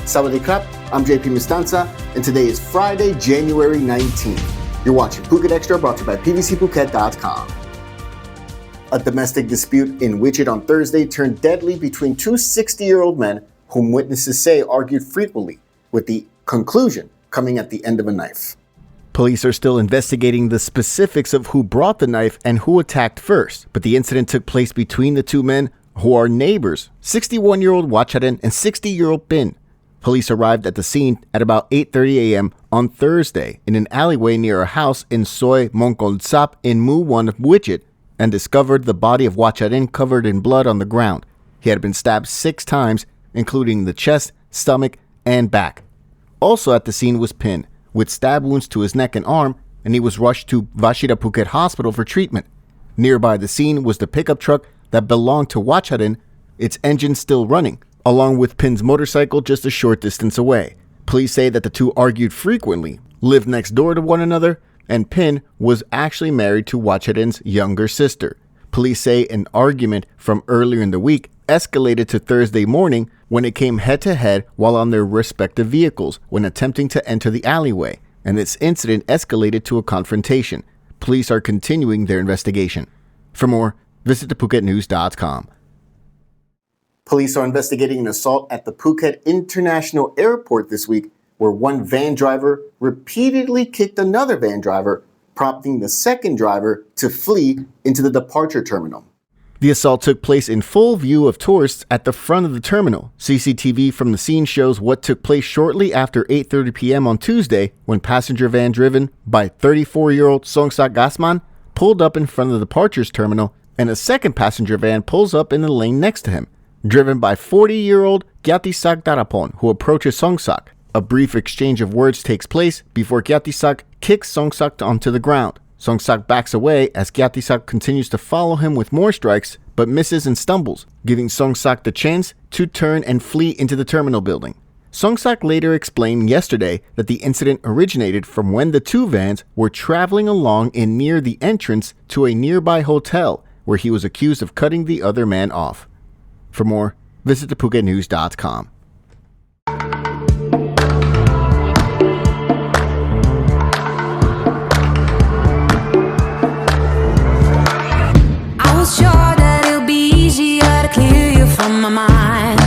Sawadee krap, I'm JP Mestanza, and today is Friday, January 19th. You're watching Phuket Xtra, brought to you by PVCPhuket.com. A domestic dispute in Wichita on Thursday turned deadly between two 60-year-old men whom witnesses say argued frequently, with the conclusion coming at the end of a knife. Police are still investigating the specifics of who brought the knife and who attacked first, but the incident took place between the two men who are neighbors, 61-year-old Wacharen and 60-year-old Pin. Police arrived at the scene at about 8:30 a.m. on Thursday in an alleyway near a house in Soy Mongkolsap in Mu 1 of Wichita and discovered the body of Wacharen covered in blood on the ground. He had been stabbed 6 times, including the chest, stomach, and back. Also at the scene was Pin, with stab wounds to his neck and arm, and he was rushed to Vashira Phuket Hospital for treatment. Nearby the scene was the pickup truck that belonged to Wacharen, its engine still running, along with Pin's motorcycle just a short distance away. Police say that the two argued frequently, lived next door to one another, and Pin was actually married to Wacharen's younger sister. Police say an argument from earlier in the week escalated to Thursday morning when it came head-to-head while on their respective vehicles when attempting to enter the alleyway, and this incident escalated to a confrontation. Police are continuing their investigation. For more, visit thephuketnews.com. Police are investigating an assault at the Phuket International Airport this week, where one van driver repeatedly kicked another van driver, prompting the second driver to flee into the departure terminal. The assault took place in full view of tourists at the front of the terminal. CCTV from the scene shows what took place shortly after 8:30 p.m. on Tuesday when passenger van driven by 34-year-old Songsak Gasman pulled up in front of the departures terminal and a second passenger van pulls up in the lane next to him, driven by 40-year-old Gyatisak Darapon, who approaches Songsak. A brief exchange of words takes place before Gyatisak kicks Songsak onto the ground. Songsak backs away as Gyatisak continues to follow him with more strikes, but misses and stumbles, giving Songsak the chance to turn and flee into the terminal building. Songsak later explained yesterday that the incident originated from when the two vans were traveling along in near the entrance to a nearby hotel, where he was accused of cutting the other man off. For more, visit thephuketnews.com. Sure that it'll be easier to clear you from my mind.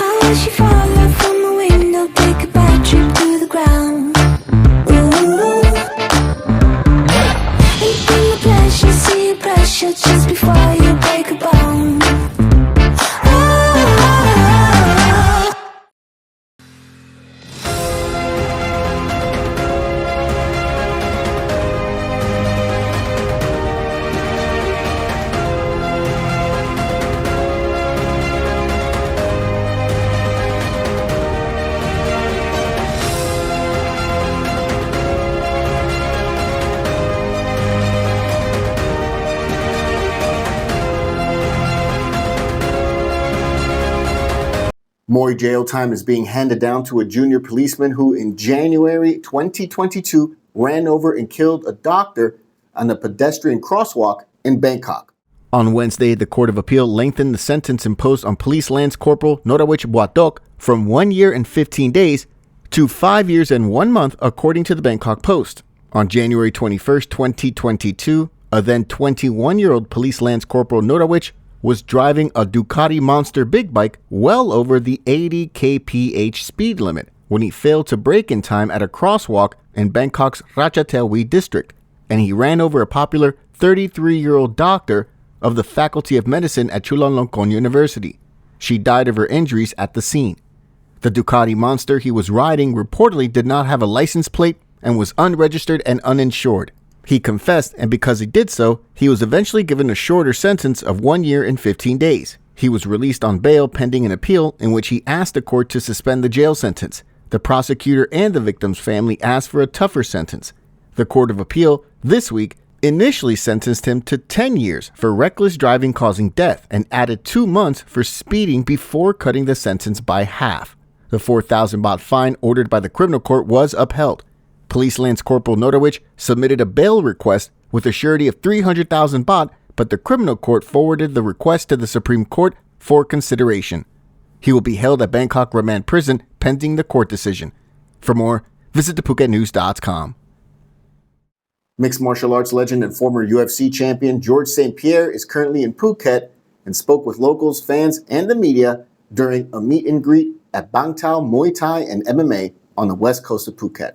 I wish you fall out from the window, take a bad trip to the ground. Ooh. Ain't been the pleasure, see your pressure just before you break a bone. More jail time is being handed down to a junior policeman who in January 2022 ran over and killed a doctor on a pedestrian crosswalk in Bangkok. On Wednesday, the Court of Appeal lengthened the sentence imposed on Police Lance Corporal Norawich Boatok from 1 year and 15 days to 5 years and 1 month, according to the Bangkok Post. On January 21st, 2022, a then 21-year-old Police Lance Corporal Norawich was driving a Ducati Monster big bike well over the 80 kph speed limit when he failed to brake in time at a crosswalk in Bangkok's Ratchathaiwi district, and he ran over a popular 33-year-old doctor of the Faculty of Medicine at Chulalongkorn University. She died of her injuries at the scene. The Ducati Monster he was riding reportedly did not have a license plate and was unregistered and uninsured. He confessed, and because he did so, he was eventually given a shorter sentence of 1 year and 15 days. He was released on bail pending an appeal in which he asked the court to suspend the jail sentence. The prosecutor and the victim's family asked for a tougher sentence. The Court of Appeal this week initially sentenced him to 10 years for reckless driving causing death and added 2 months for speeding before cutting the sentence by half. The 4,000 baht fine ordered by the criminal court was upheld. Police Lance Corporal Norawich submitted a bail request with a surety of 300,000 baht, but the criminal court forwarded the request to the Supreme Court for consideration. He will be held at Bangkok Remand Prison pending the court decision. For more, visit thephuket.news.com. Mixed martial arts legend and former UFC champion George St. Pierre is currently in Phuket and spoke with locals, fans, and the media during a meet and greet at Bang Tao Muay Thai and MMA on the west coast of Phuket.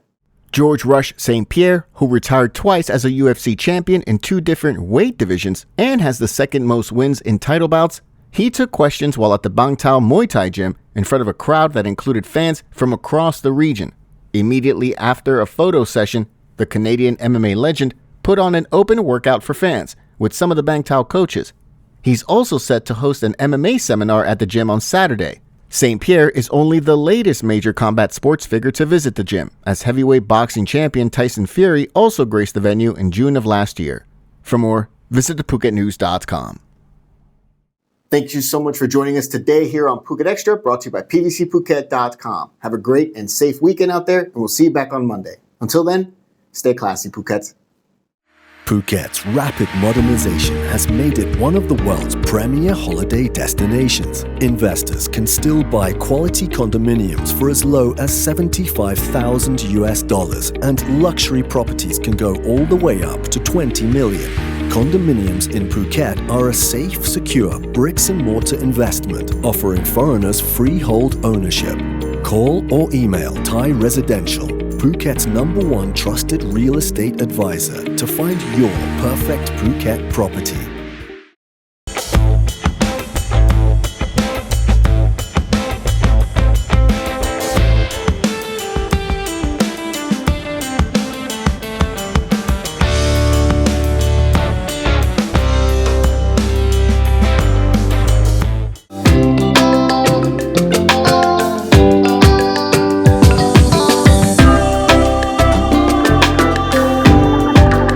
George Rush St. Pierre, who retired twice as a UFC champion in 2 different weight divisions and has the second most wins in title bouts, he took questions while at the Bang Tao Muay Thai gym in front of a crowd that included fans from across the region. Immediately after a photo session, the Canadian MMA legend put on an open workout for fans with some of the Bang Tao coaches. He's also set to host an MMA seminar at the gym on Saturday. St. Pierre is only the latest major combat sports figure to visit the gym, as heavyweight boxing champion Tyson Fury also graced the venue in June of last year. For more, visit thephuket.news.com. Thank you so much for joining us today here on Phuket Xtra, brought to you by PVCPhuket.com. Have a great and safe weekend out there, and we'll see you back on Monday. Until then, stay classy, Phuket. Phuket's rapid modernization has made it one of the world's premier holiday destinations. Investors can still buy quality condominiums for as low as $75,000, and luxury properties can go all the way up to $20 million. Condominiums in Phuket are a safe, secure bricks-and-mortar investment offering foreigners freehold ownership. Call or email Thai Residential, Phuket's #1 trusted real estate advisor, to find your perfect Phuket property.